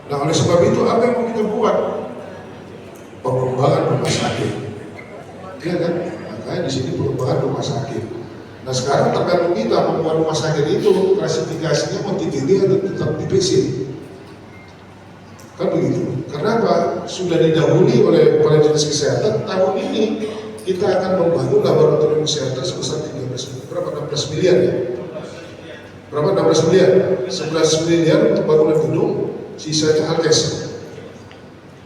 Nah, oleh sebab itu apa yang mau kita buat? Pengembangan rumah sakit, iya kan? Makanya di sini pengembangan rumah sakit. Nah, sekarang tergantung kita membuat rumah sakit itu klasifikasinya mau TTD atau tetap TPC. Kan begitu. Kenapa? Sudah didahului oleh Dinas Kesehatan. Tahun ini kita akan membangun laboratorium kesehatan sebesar 16 miliar ya? Berapa? 16 miliar? 11 miliar untuk bangunan gedung, sisanya alkes.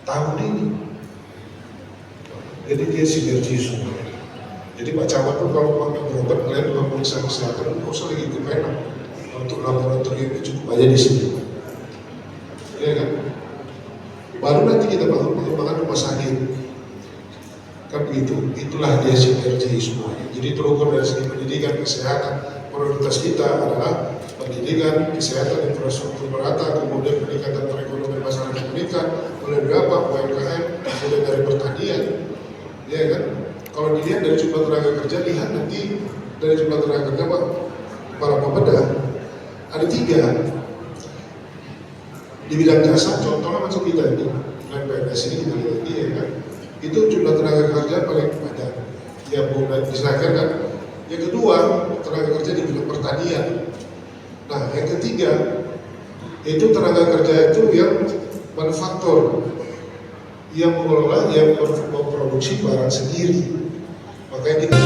Tahun ini. Jadi dia sinergi semua. Jadi Pak Camat pun kalau mau berobat kalian mau periksa kesehatan, nggak usah lagi ke Penang. Untuk laboratorium itu cukup aja di sini. Ya kan? Baru nanti kita bangun pengembangan rumah sakit. Kan begitu. Itulah dia sinergi semuanya. Jadi terukur dari segi pendidikan, kesehatan. Prioritas kita adalah pendidikan, kesehatan, infrastruktur merata, kemudian peningkatan perekonomian masyarakat meningkat, mulai berapa UMKM, mulai dari pertanian, ya kan? Kalau dilihat dari jumlah tenaga kerja, lihat nanti dari jumlah tenaga kerja para pemuda ada 3 di bidang jasa. Contohnya macam kita ini, dan PNS ini kita lihat ya kan, itu jumlah tenaga kerja paling banyak. Ya bukan diserahkan kan. Yang kedua, tenaga kerja di bidang pertanian. Nah, yang ketiga, itu tenaga kerja itu yang manufaktur, yang mengelola, yang memproduksi barang sendiri. Makanya kita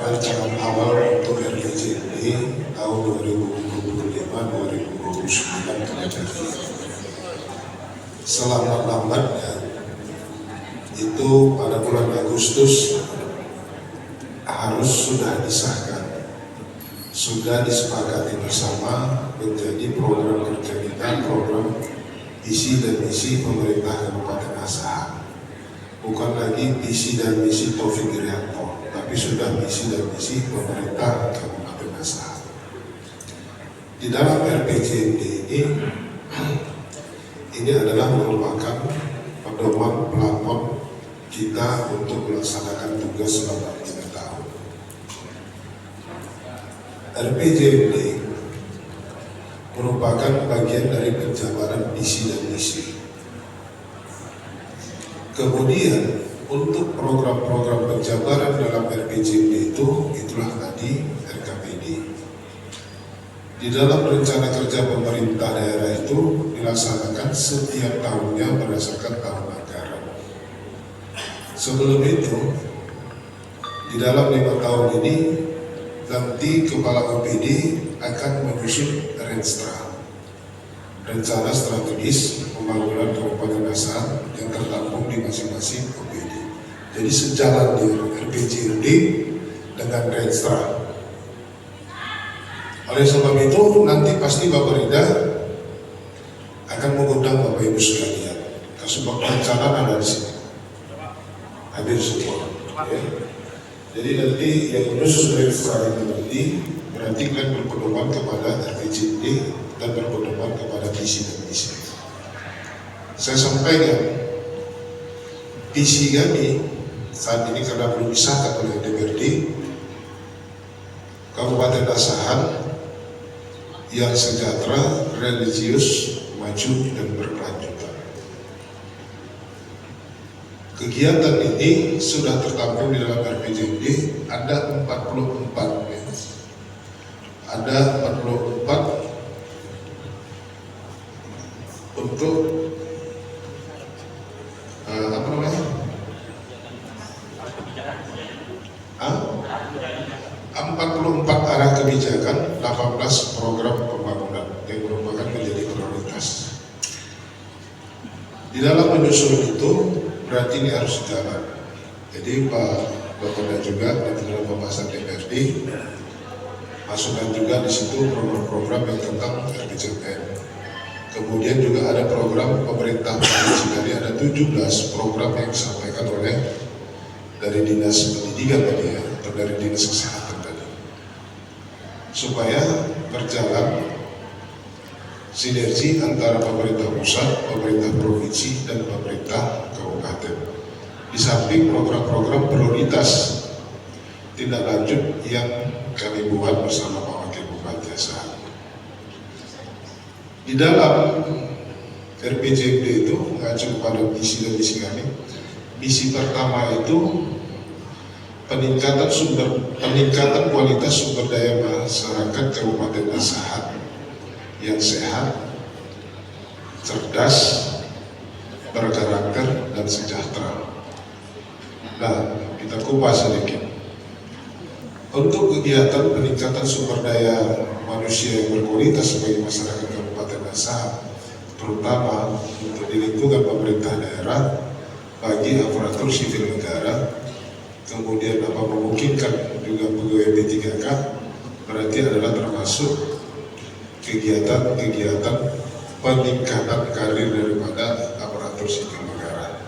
rancangan awal untuk RPJMD tahun 2025-2029 selambat-lambatnya itu pada bulan Agustus harus sudah disahkan, sudah disepakati bersama menjadi program kerja kita, program visi dan misi pemerintah Kabupaten Asahan. Bukan lagi visi dan misi Taufik Irianto, tapi sudah visi dan misi pemerintah Kabupaten Asahan. Di dalam RPJMD ini adalah merupakan pedoman pelakon kita untuk melaksanakan tugas selama 3 tahun. RPJMD merupakan bagian dari penjabaran visi dan misi. Kemudian untuk program-program penjabaran dalam RPJMD itulah tadi RKPD. Di dalam rencana kerja pemerintah daerah itu dilaksanakan setiap tahunnya berdasarkan tahun anggaran. Sebelum itu, di dalam 5 tahun ini nanti Kepala OPD akan menyusun Renstra, rencana strategis pembangunan Kabupaten Asahan yang tertampung di masing-masing OPD. Jadi sejalan di RPJMD dengan Renstra. Oleh sebab itu nanti pasti Bapak Rida akan mengundang Bapak Ibu sekalian. Kasubag perencanaan ada di sini, hadir semua. Ya. Jadi nanti yang menyusun Renstra itu nanti berarti kan berpedoman kepada RPJMD dan berpedoman kepada visi dan misi. Saya sampaikan visi kami saat ini karena belum disahkan oleh DPRD Kabupaten Asahan yang sejahtera, religius, maju dan berkelanjutan. Kegiatan ini sudah tertampung di dalam RPJMD, ada 44 ya. Ada 44 untuk apa namanya? 44 arah kebijakan, 18 program pembangunan yang merupakan menjadi prioritas. Di dalam menyusun itu berarti ini harus jalan. Jadi Pak Bapak juga dan dalam pembahasan DPRD masukkan juga di situ program-program yang tentang RPJMN. Kemudian juga ada program pemerintah provinsi, tadi ada 17 program yang disampaikan oleh dari Dinas Pendidikan tadi ya, atau dari Dinas Kesehatan tadi, supaya berjalan sinergi antara pemerintah pusat, pemerintah provinsi, dan pemerintah pemerintah kabupaten. Di samping program-program prioritas tindak lanjut yang kami buat bersama Pak Wakil Bupati Asahan. Di dalam RPJMD itu mengacu kepada misi dan misi kami. Misi pertama itu peningkatan kualitas sumber daya masyarakat Kabupaten Asahan yang sehat, cerdas, berkarakter, dan sejahtera. Nah, kita kupas sedikit. Untuk kegiatan peningkatan sumber daya manusia yang berkualitas sebagai masyarakat Kabupaten Asahan, terutama untuk di lingkungan pemerintah daerah, bagi aparatur sipil negara, kemudian memungkinkan juga pegawai P3K, berarti adalah termasuk kegiatan-kegiatan peningkatan karir daripada aparatur sipil negara.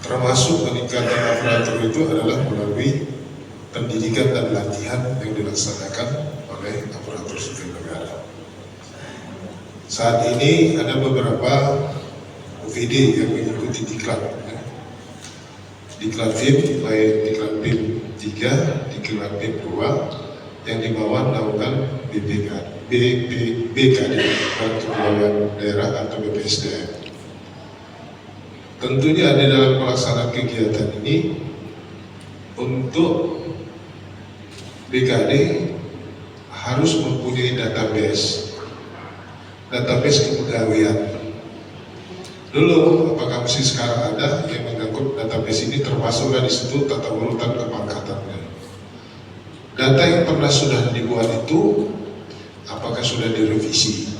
Termasuk peningkatan aparatur itu adalah melalui pendidikan dan latihan yang dilaksanakan oleh aparatur sipil negara. Saat ini ada beberapa OVD yang mengikuti diklat. Diklat PIM, baik diklat PIM 3, diklat PIM 2 yang di bawah naungan BKD, Kepulauan Daerah atau BPSDM. Tentunya ada dalam pelaksanaan kegiatan ini untuk BKD harus mempunyai database kepegawaian. Dulu, apakah masih sekarang ada yang menyangkut database ini, termasuklah di situ tata urutan kepangkatannya. Data yang pernah sudah dibuat itu, apakah sudah direvisi?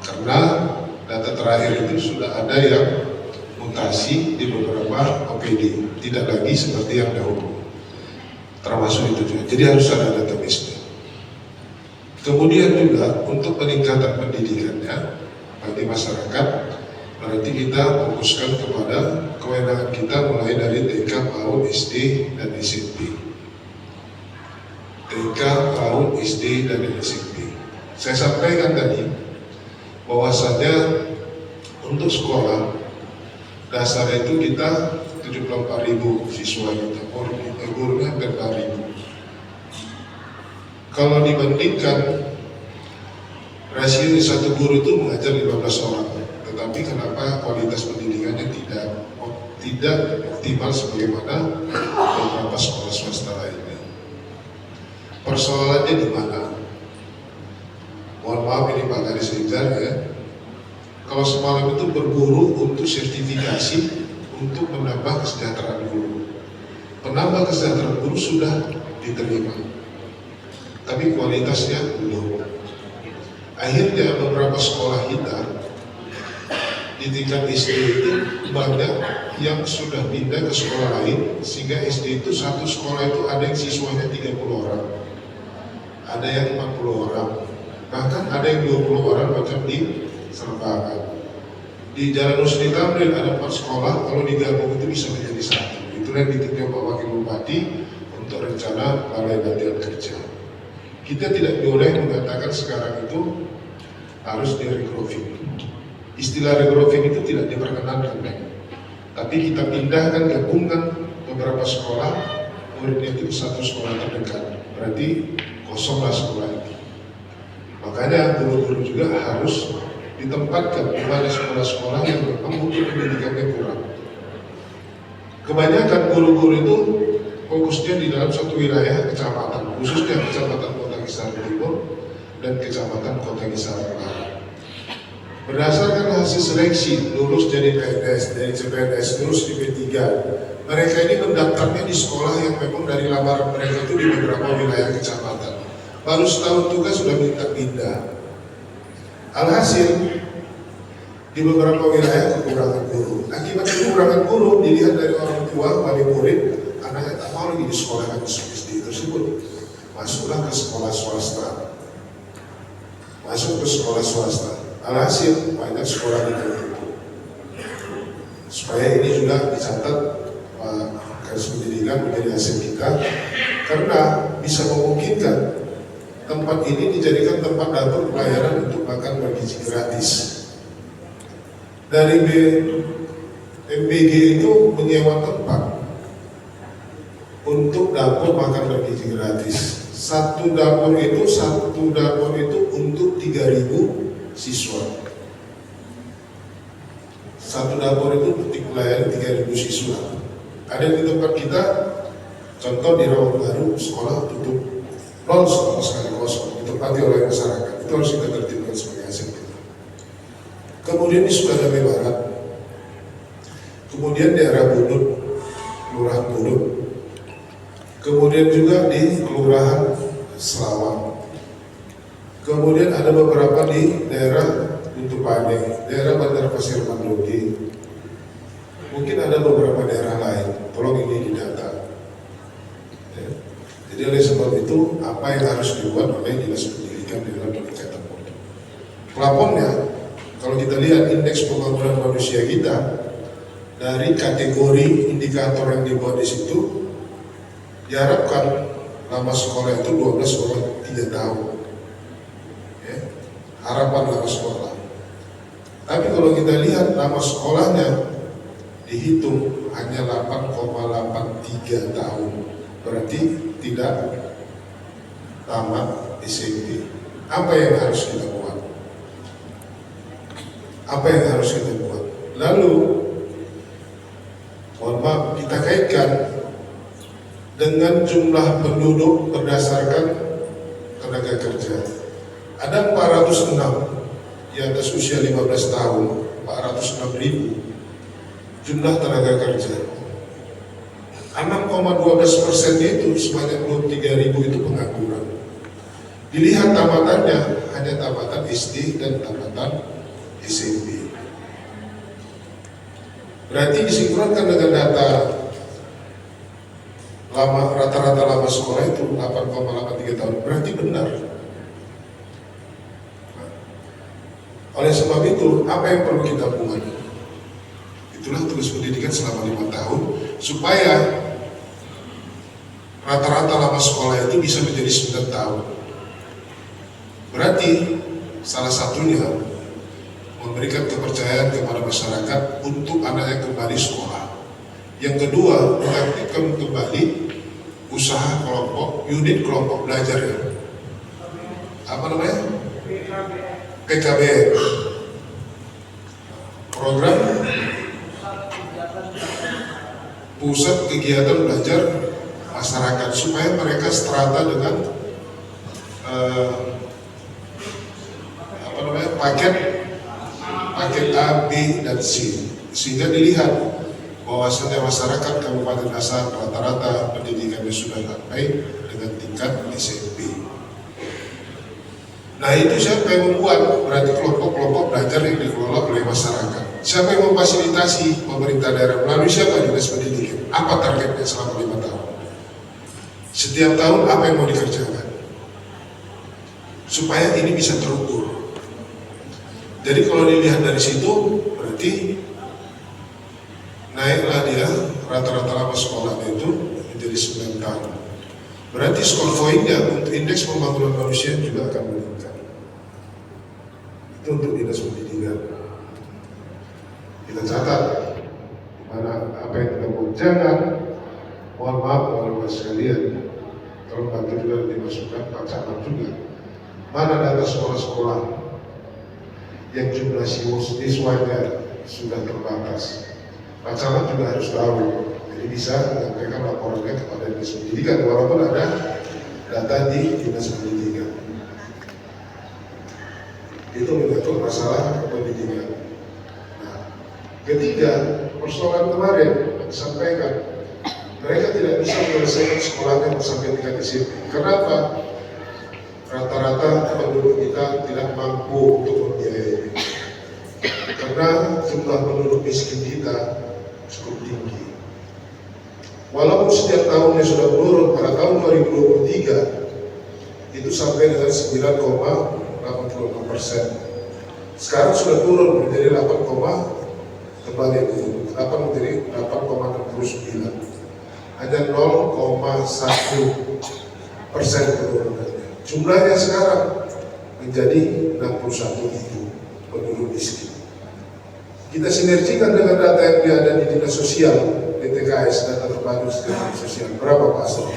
Karena data terakhir itu sudah ada yang mutasi di beberapa OPD, tidak lagi seperti yang dahulu. Termasuk itu juga. Jadi harus ada database-nya. Kemudian juga untuk peningkatan pendidikannya bagi masyarakat, berarti kita fokuskan kepada kewenangan kita mulai dari TK, PAUD, SD, dan SMP. TK, PAUD, SD, dan SMP. Saya sampaikan tadi bahwasanya untuk sekolah dasar itu kita 74.000 siswa kita, gurunya hampir 4.000. Kalau dibandingkan rasio satu guru itu mengajar 15 orang, tetapi kenapa kualitas pendidikannya tidak optimal sebagaimana beberapa sekolah swasta lainnya? Persoalannya di mana? Mohon maaf ini Pak Garis Rizal ya. Kalau semalam itu berburu untuk sertifikasi untuk menambah kesejahteraan guru. Penambah kesejahteraan guru sudah diterima, tapi kualitasnya belum. Akhirnya beberapa sekolah kita di tingkat SD itu banyak yang sudah pindah ke sekolah lain, sehingga SD itu satu sekolah itu ada yang siswanya 30 orang, ada yang 40 orang, bahkan ada yang 20 orang macam di Serembangan. Di Jalan Husni Tamrin ada 4 sekolah, kalau digabung itu bisa menjadi satu. Itulah yang ditinjau Pak Wakil Bupati untuk rencana balai latihan kerja. Kita tidak boleh mengatakan sekarang itu harus di-regrowing. Istilah regrowing itu tidak diperkenankan, tapi kita pindahkan gabungan beberapa sekolah, muridnya itu satu sekolah terdekat, berarti kosonglah sekolah ini. Makanya guru-guru juga harus ditempatkan di mana sekolah-sekolah yang memang mutu pendidikannya kurang. Kebanyakan guru-guru itu fokusnya di dalam satu wilayah kecamatan, khususnya kecamatan Kota Kisaran Timur dan kecamatan Kota Kisaran Barat. Berdasarkan hasil seleksi lulus jadi PNS, dari CPNS lulus di P3, mereka ini mendaftarnya di sekolah yang memang dari lamaran mereka itu di beberapa wilayah kecamatan. Baru setahun tugas sudah minta pindah. Alhasil di beberapa wilayah kekurangan guru. Akibat kekurangan guru dilihat dari orang tua, wali murid, anaknya tak mau lagi di sekolah SD tersebut. Masuklah ke sekolah swasta. Alhasil banyak sekolah ditutup. Supaya ini juga dicatat Garis Pendidikan menjadi hasil kita, karena bisa memungkinkan tempat ini dijadikan tempat dapur pelayanan untuk makan bergizi gratis. Dari MBG itu menyewa tempat untuk dapur makan bergizi gratis. Satu dapur itu untuk 3.000 siswa. Satu dapur itu untuk melayani 3.000 siswa. Ada di tempat kita, contoh di Rawabaru sekolah tutup, nol sekolah sekali kosong, ditempati oleh masyarakat. Itu harus kita tertibkan sebagai hasil kita. Kemudian di Sukadame Barat, kemudian daerah Budut, Kelurahan Budut, kemudian juga di Kelurahan Selawang, kemudian ada beberapa di daerah Utupane, daerah Bandar Pasir Mandodi, mungkin ada beberapa daerah lain. Tolong ini didata. Ya. Jadi oleh sebab itu apa yang harus dibuat oleh Dinas Pendidikan di dalam peningkatan mutu. Pelapornya, kalau kita lihat indeks pembangunan manusia kita, dari kategori indikator yang dibuat di situ, diharapkan lama sekolah itu 12,3 tahun. Ya, harapan lama sekolah. Tapi kalau kita lihat lama sekolahnya dihitung hanya 8,83 tahun, berarti tidak tamat SMP. Apa yang harus kita buat? Apa yang harus kita buat? Lalu, mohon maaf, kita kaitkan dengan jumlah penduduk berdasarkan tenaga kerja. Ada 406 di atas usia 15 tahun, 406.000 jumlah tenaga kerja. 6,12% itu sebanyak 23.000 itu pengangguran. Dilihat tamatannya hanya tamatan SD dan tamatan SMP. Berarti disinkronkan dengan data rata-rata lama sekolah itu 8,83 tahun, berarti benar. Oleh sebab itu, apa yang perlu kita buat? Itulah tugas pendidikan selama 5 tahun, supaya rata-rata lama sekolah itu bisa menjadi 9 tahun. Berarti salah satunya memberikan kepercayaan kepada masyarakat untuk anaknya kembali sekolah. Yang kedua, mengaktifkan kembali usaha kelompok, unit kelompok belajar ya. Apa namanya? PKBM. Program pusat kegiatan belajar masyarakat, supaya mereka strata dengan paket A, B, dan C, sehingga dilihat bahwasanya masyarakat Kabupaten Asar rata-rata pendidikannya sudah sampai dengan tingkat SMP. Nah itu siapa yang membuat? Berarti kelompok-kelompok belajar yang dikelola oleh masyarakat. Siapa yang memfasilitasi? Pemerintah daerah melalui siapa? Dinas Pendidikan. Apa targetnya selama 5 tahun? Setiap tahun apa yang mau dikerjakan? Supaya ini bisa terukur. Jadi kalau dilihat dari situ, berarti naiklah dia rata-rata lama sekolahnya itu menjadi 9 tahun. Berarti skor poinnya untuk indeks pembangunan manusia juga akan meningkat. Itu untuk Dinas Pendidikan. Kita catat mana apa yang kita buat. Jangan, mohon maaf teman-teman sekalian, kalau bantu juga dimasukkan Pak Camat juga. Mana data sekolah-sekolah yang jumlah siswanya sudah terbatas. Pak Camat juga harus tahu, jadi bisa menyampaikan laporannya kepada Dinas Pendidikan walaupun ada data di Dinas Pendidikan. Itu menyangkut masalah pendidikan. Nah, ketiga, persoalan kemarin disampaikan mereka tidak bisa menyelesaikan sekolahnya sampai tingkat SMP. Kenapa? Rata-rata penduduk kita tidak mampu untuk membiayai. Karena jumlah penduduk miskin kita cukup tinggi. Walaupun setiap tahunnya sudah menurun, pada tahun 2023 itu sampai dengan 9,86%. Sekarang sudah turun menjadi 8,69. Hanya 0,1% penurunannya. Jumlahnya sekarang menjadi 61.000 penduduk miskin. Kita sinergikan dengan data yang ada di dinas sosial, DTKS, data terpadu dinas sosial. Berapa Pak Asro?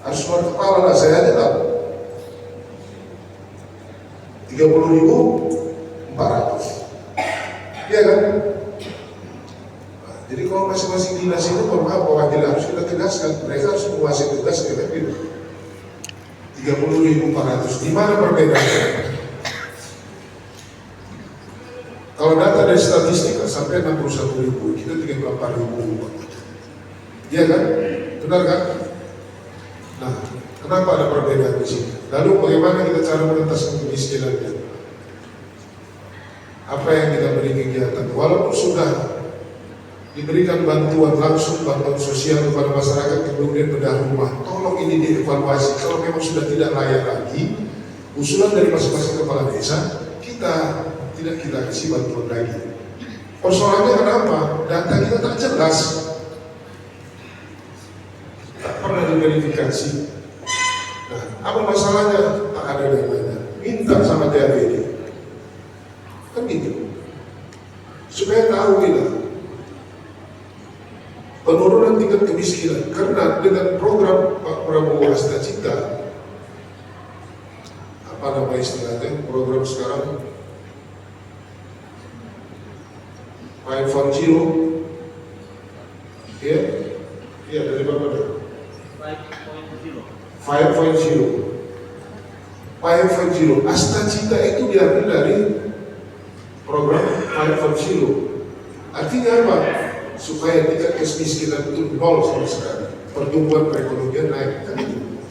Harus keluar kepala lah, saya aja tahu. 30.400. Iya kan? Nah, jadi kalau masing-masing dinas itu, mohon maaf, perwakilan harus kita tegaskan, mereka harus menguasai tugas kita. 30.400. Di mana perbedaannya? Kalau data dari statistik sampai 61.000, kita 38.000. Iya kan? Benar kan? Nah, kenapa ada perbedaan di sini? Lalu bagaimana kita cara mengentaskan kemiskinannya? Apa yang kita beri kegiatan? Walaupun sudah diberikan bantuan langsung, bantuan sosial kepada masyarakat, kemudian bedah rumah, tolong ini dievaluasi. Kalau memang sudah tidak layak lagi, usulan dari masing-masing kepala desa, tidak kita kasih bantuan lagi. Persoalannya kenapa? Data kita tak jelas, tak pernah diverifikasi. Nah, apa masalahnya? Tak ada datanya. Minta sama DAPD, kan gitu, supaya tahu kita penurunan tingkat kemiskinan. Karena dengan program Pak Prabowo Asta Cipta, apa nama istilahnya, program sekarang 5.0, ya, dari Bapak. 5.0. Asta Cipta itu diambil dari program 5.0. Artinya apa? Supaya tingkat kemiskinan itu nol sama sekali, pertumbuhan perekonomian naik. Kan itu.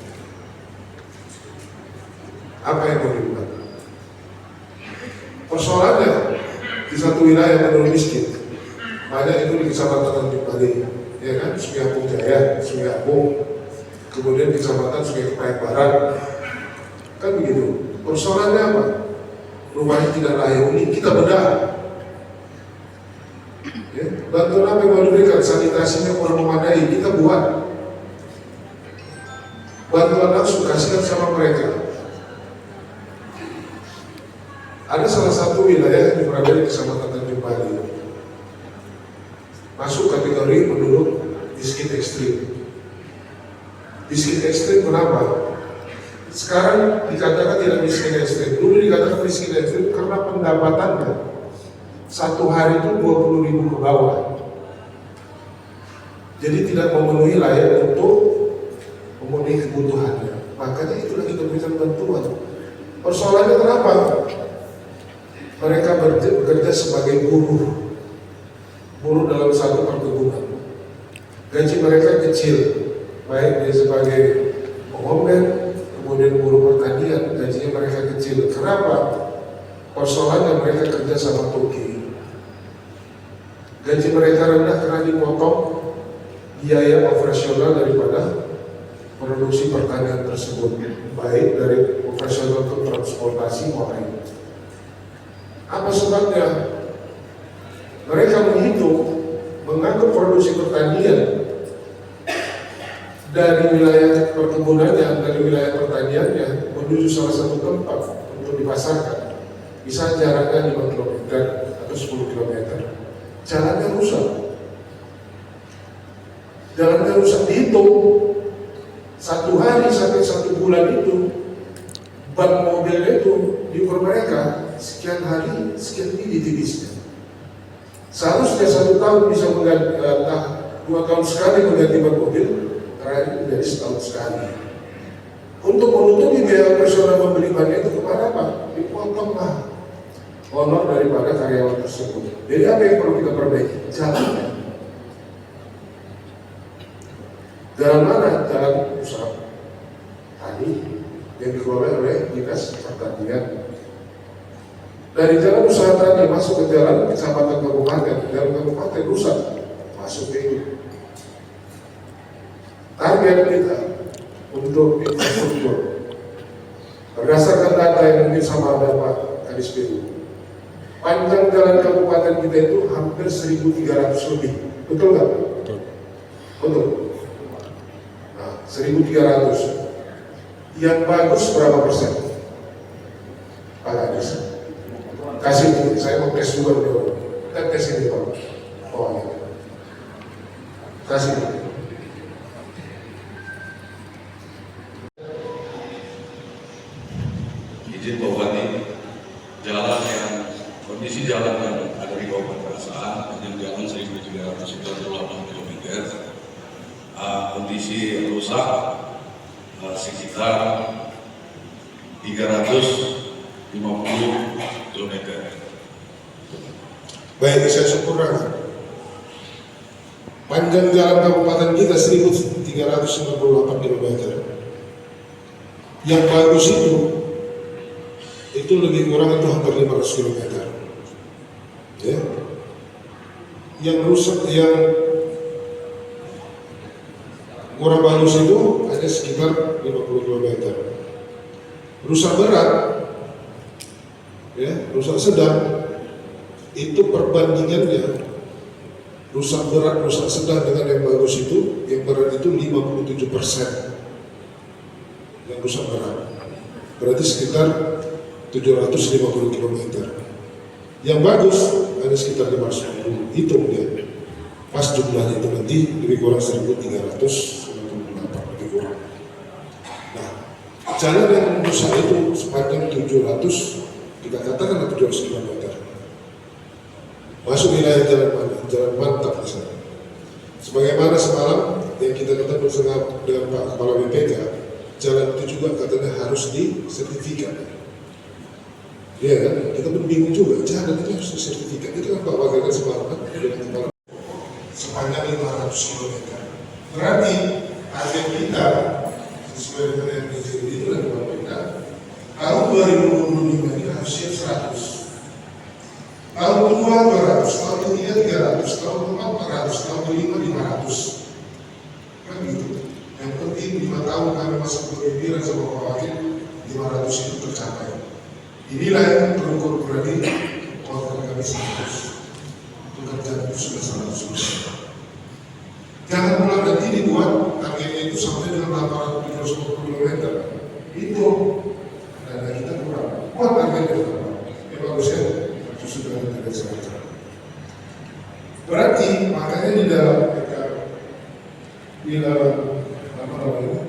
Apa yang mau dibuat? Persoalannya di satu wilayah menurut miskin, banyak itu di kecamatan Tanjung Balai, ya kan, Sungai Apung Jaya, Sungai Apung, kemudian di kecamatan Sungai Kepayang Barat, kan begitu. Persoalannya apa? Rumahnya tidak layak huni, kita bedah. Ya, bantuan apa yang mau diberikan? Sanitasinya kurang memadai, kita buat. Bantuan langsung kasihkan sama mereka. Ada salah satu wilayah yang berada di kecamatan Tanjung Balai, masuk kategori penduduk miskin ekstrim. Miskin ekstrim kenapa? Sekarang dikatakan tidak miskin ekstrim. Dulu dikatakan miskin ekstrim karena pendapatannya satu hari itu 20.000 ke bawah. Jadi tidak memenuhi layak untuk memenuhi kebutuhannya. Makanya itulah kita berikan bantuan. Persoalannya kenapa? Mereka bekerja sebagai buruh dalam satu perkebunan. Gaji mereka kecil, baik dia sebagai pengomben, kemudian buruh pertanian, gajinya mereka kecil. Kenapa? Persoalannya mereka kerja sama toki. Gaji mereka rendah karena dipotong biaya operasional daripada produksi pertanian tersebut, baik dari operasional untuk transportasi maupun. Apa sebabnya? Mereka menghitung, menganggap produksi pertanian dari wilayah perkebunannya, dari wilayah pertaniannya menuju salah satu tempat untuk dipasarkan. Bisa jaraknya 5 km atau 10 km. Jalannya rusak. Jalannya rusak, dihitung 1 hari sampai 1 bulan itu ban mobilnya itu diukur mereka sekian hari, sekian ini tipisnya. Seharusnya 1 tahun bisa mengganti, 2 tahun sekali mengganti ban mobil, terakhir menjadi setahun sekali. Untuk menutupi biaya operasional membeli ban itu kepada apa? Dipotonglah honor daripada karyawan tersebut. Jadi apa yang perlu kita perbaiki? Jalannya. Jalan mana? Jalan usaha tani yang dikelola oleh Dinas Pertanian. Dari jalan usaha tani masuk ke jalan kecamatan kabupaten, jalan kabupaten rusak, masuk ke itu. Target kita untuk infrastruktur berdasarkan data yang mungkin sama ada Pak Kadis PU, panjang jalan kabupaten kita itu hampir 1.300 lebih, betul nggak? Betul. Nah, 1.300. Yang bagus berapa persen? Pak Anies. Kasih, saya mau tes juga dulu. Kita tes ini Pak. Oh ya. Kasih. Izin Pak Bupati, kondisi jalan yang ada di Kabupaten Kerasan, panjang jalan 1.398 km, kondisi rusak sekitar 350 km. Baik, saya sempurnakan. Panjang jalan kabupaten kita 1.358 km. Yang bagus itu lebih kurang itu hampir 500 km. Ya. Yang rusak, yang kurang bagus itu hanya sekitar 50 km. Rusak berat, ya, rusak sedang, itu perbandingannya rusak berat, rusak sedang dengan yang bagus itu, yang berat itu 57%. Yang rusak berat berarti sekitar 750 km. Yang bagus ada sekitar 510. Hitung dia, pas jumlahnya itu nanti lebih kurang 1.398 lebih kurang. Nah, jalan yang rusak itu sepanjang 700, kita katakan 700 km. Masuk wilayah jalan mana? Jalan mantap di sana. Sebagaimana semalam yang kita katakan bersama dengan Pak Kepala BPK, jalan itu juga katanya harus disertifikat. Iya kan? Kita pun bingung juga, jalan itu harus disertifikat. Itu kan Pak Wakil semalam kan dengan Kepala sepanjang 500 km. Berarti target kita sesuai dengan yang itu dan pemerintah tahun 2025 ini harus siap 100. Tahun kedua 200, tahun ketiga 300, tahun keempat 400, tahun kelima 500. Kan gitu. Yang penting 5 tahun kami masuk kepemimpinan sama Pak Wakil, 500 itu tercapai. Inilah yang terukur berani waktu kami 100. Pekerjaan itu sudah 100%. Jangan pula nanti dibuat targetnya itu sampai dengan 850 km. Itu dana kita kurang. Buat targetnya berapa? Ya bagus ya. Sudah ada sekarang. Berarti makanya di dalam apa namanya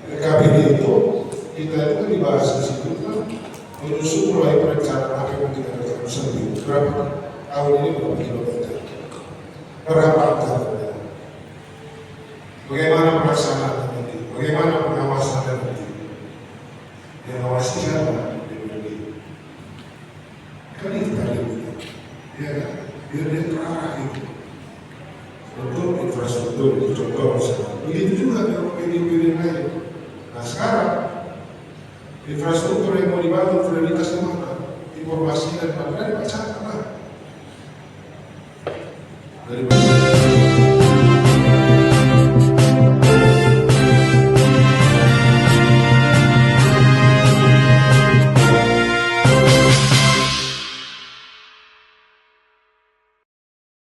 PKPD itu kita itu kan dibahas di situ kan menyusun mulai perencanaan apa yang kita lakukan sendiri. Berapa tahun ini berapa kilometer? Berapa tahunnya? Bagaimana pelaksanaan nanti? Bagaimana pengawasan nanti? Yang mengawasi siapa? Kan itu tadi, ya kan? Biar dia terarah itu untuk infrastruktur itu contoh misalnya. Begitu juga dengan PD-PD lain. Nah sekarang infrastruktur yang mau dibangun prioritasnya mana? Informasi dan mana dibacakan lah. Dari